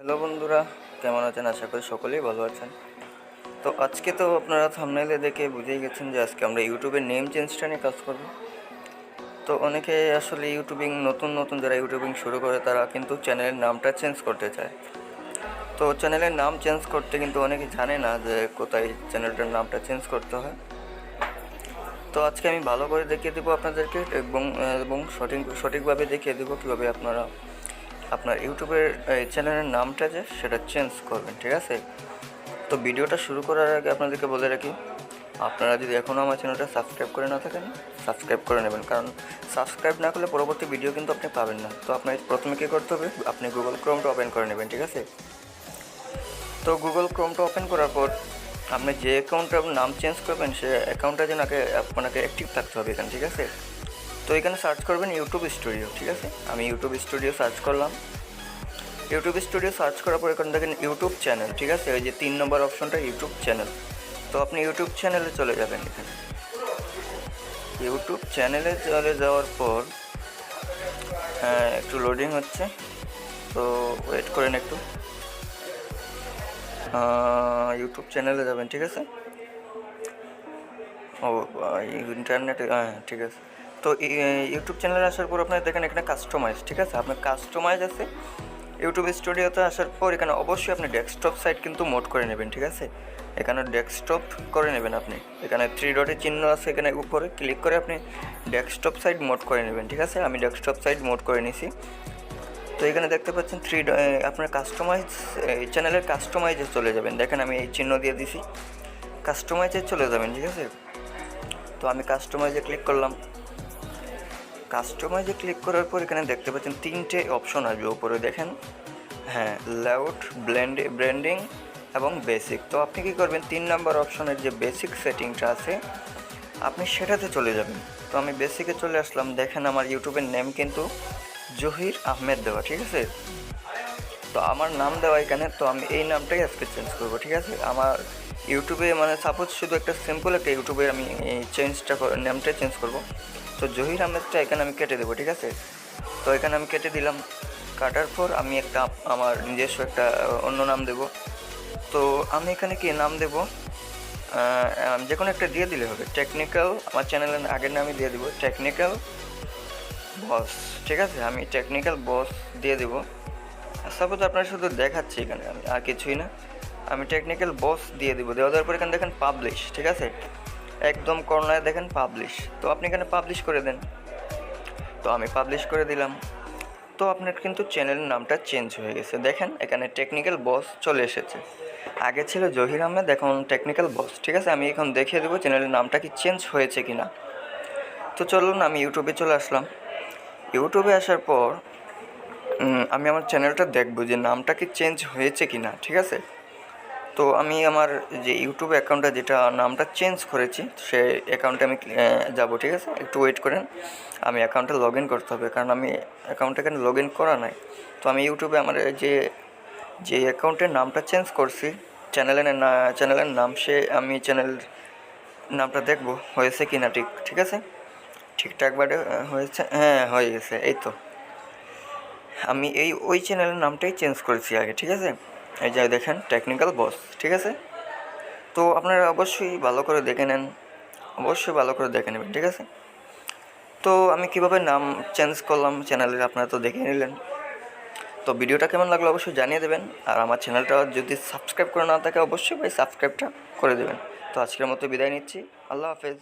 Hello বন্ধুরা, কেমন আছেন? আশা করি সকলেই ভালো আছেন। তো আজকে তো আপনারা থাম্বনেইলে দেখে বুঝেই গেছেন যে আজকে আমরা ইউটিউবের নেম চেঞ্জটা নিয়ে কাজ করব। তো অনেকে আসলে নতুন যারা ইউটিউবিং শুরু করে তারা কিন্তু চ্যানেলের নামটা চেঞ্জ করতে চায়। তো চ্যানেলের নাম চেঞ্জ করতে কিন্তু অনেকে জানে না যে কোথায় চ্যানেলটার নামটা চেঞ্জ করতে হয়। তো আজকে আমি ভালো করে দেখিয়ে দেবো আপনাদেরকে এবং সঠিকভাবে দেখিয়ে দেবো কীভাবে আপনারা আপনার ইউটিউবের চ্যানেলের নামটা যে সেটা চেঞ্জ করবেন, ঠিক আছে? তো ভিডিওটা শুরু করার আগে আপনাদেরকে বলে রাখি, আপনারা যদি এখনও আমার চ্যানেলটা সাবস্ক্রাইব করে না থাকেন, সাবস্ক্রাইব করে নেবেন, কারণ সাবস্ক্রাইব না করলে পরবর্তী ভিডিও কিন্তু আপনি পাবেন না। তো আপনার প্রথমে কী করতে হবে, আপনি গুগল ক্রোমটা ওপেন করে নেবেন, ঠিক আছে? তো গুগল ক্রোমটা ওপেন করার পর আপনি যে অ্যাকাউন্টটার নাম চেঞ্জ করবেন সে অ্যাকাউন্টটা যেন আপনাকে অ্যাক্টিভ থাকতে হবে এখানে, ঠিক আছে? তো এখানে সার্চ করবেন ইউটিউব স্টুডিও, ঠিক আছে? আমি ইউটিউব স্টুডিও সার্চ করলাম। ইউটিউব স্টুডিও সার্চ করার পর এখানে দেখেন ইউটিউব চ্যানেল, ঠিক আছে? ওই যে 3 নম্বর অপশনটা ইউটিউব চ্যানেল। তো আপনি ইউটিউব চ্যানেলে চলে যাবেন। এখানে ইউটিউব চ্যানেলে চলে যাওয়ার পর একটু লোডিং হচ্ছে, তো ওয়েট করেন একটু। ইউটিউব চ্যানেলে যাবেন, ঠিক আছে? ও ইন্টারনেটে, হ্যাঁ ঠিক আছে। তো ইউটিউব চ্যানেলে আসার পর আপনার দেখেন এখানে কাস্টমাইজ, ঠিক আছে? আপনার কাস্টমাইজ আছে। ইউটিউব স্টুডিওতে আসার পর এখানে অবশ্যই আপনি ডেস্কটপ সাইট কিন্তু মোড করে নেবেন, ঠিক আছে? এখানে ডেস্কটপ করে নেবেন আপনি। এখানে 3 ডটের চিহ্ন আছে, এখানে উপরে ক্লিক করে আপনি ডেস্কটপ সাইট মোড করে নেবেন, ঠিক আছে? আমি ডেস্কটপ সাইট মোড করে নিছি। তো এখানে দেখতে পাচ্ছেন আপনার কাস্টমাইজ, চ্যানেলের কাস্টমাইজে চলে যাবেন। দেখেন আমি এই চিহ্ন দিয়ে দিছি, কাস্টমাইজে চলে যাবেন, ঠিক আছে? তো আমি কাস্টমাইজে ক্লিক করলাম। কাস্টমাইজে ক্লিক করার পর এখানে দেখতে পাচ্ছেন 3টে অপশন আসবে উপরে, দেখেন। হ্যাঁ, লেআউট, ব্র্যান্ডিং এবং বেসিক। তো আপনি কী করবেন, 3 নাম্বার অপশনের যে বেসিক সেটিংটা আছে আপনি সেটাতে চলে যাবেন। তো আমি বেসিকে চলে আসলাম। দেখেন আমার ইউটিউবের নেম কিন্তু জহির আহমেদ দেওয়া, ঠিক আছে? তো আমার নাম দেওয়া এখানে, তো আমি এই নামটাই আজকে চেঞ্জ করবো, ঠিক আছে? আমার ইউটিউবে মানে সাপোজ শুধু একটা সিম্পল একটা ইউটিউবে আমি এই নামটা চেঞ্জ করবো। তো জহির আহমেদটা এখানে আমি কেটে দেবো, ঠিক আছে? তো এখানে আমি কেটে দিলাম। কাটার পর আমি আমার নিজস্ব একটা অন্য নাম দেব। তো আমি এখানে কি নাম দেব, যে কোনো একটা দিয়ে দিলে হবে। টেকনিক্যাল, আমার চ্যানেলের আগের নামই দিয়ে দিব, টেকনিক্যাল বস, ঠিক আছে? আমি টেকনিক্যাল বস দিয়ে দেবো। সাপোজ আপনার শুধু দেখাচ্ছি এখানে, আমি আর কিছুই না। আমি টেকনিক্যাল বস দিয়ে দেবো। দেওয়ার পর এখানে দেখেন পাবলিশ, ঠিক আছে? একদম কর্নারে দেখেন পাবলিশ। তো আপনি এখানে পাবলিশ করে দেন। তো আমি পাবলিশ করে দিলাম। তো আপনার কিন্তু চ্যানেলের নামটা চেঞ্জ হয়ে গেছে। দেখেন এখানে টেকনিক্যাল বস চলে এসেছে। আগে ছিল জহির আহমেদ, এখন টেকনিক্যাল বস, ঠিক আছে? আমি এখন দেখিয়ে দেবো চ্যানেলের নামটা কি চেঞ্জ হয়েছে কি না। তো চলুন আমি ইউটিউবে চলে আসলাম। ইউটিউবে আসার পর আমি আমার চ্যানেলটা দেখবো যে নামটা কি চেঞ্জ হয়েছে কি না, ঠিক আছে? তো আমি আমার যে ইউটিউব অ্যাকাউন্টটা যেটা নামটা চেঞ্জ করেছি সে অ্যাকাউন্টে আমি যাব, ঠিক আছে? একটু ওয়েট করেন, আমি অ্যাকাউন্টে লগ ইন করতে হবে, কারণ আমি অ্যাকাউন্টে এখানে লগ ইন করা নাই। তো আমি ইউটিউবে আমার যে অ্যাকাউন্টের নামটা চেঞ্জ করছি, চ্যানেলের নাম, আমি চ্যানেল নামটা দেখবো হয়েছে কি না, ঠিক আছে? ঠিকঠাকভাবে হয়েছে, হ্যাঁ হয়ে গেছে। এই তো আমি ওই চ্যানেলের নামটাই চেঞ্জ করেছি আগে, ঠিক আছে? এই যে দেখেন টেকনিক্যাল বস, ঠিক আছে? তো আপনারা অবশ্যই ভালো করে দেখে নেবেন, ঠিক আছে? তো আমি কীভাবে নাম চেঞ্জ করলাম চ্যানেলের আপনারা তো দেখে নিলেন। তো ভিডিওটা কেমন লাগলো অবশ্যই জানিয়ে দেবেন। আর আমার চ্যানেলটা যদি সাবস্ক্রাইব করে না থাকে অবশ্যই সাবস্ক্রাইবটা করে দেবেন। তো আজকের মতো বিদায় নিচ্ছি। আল্লাহ হাফেজ।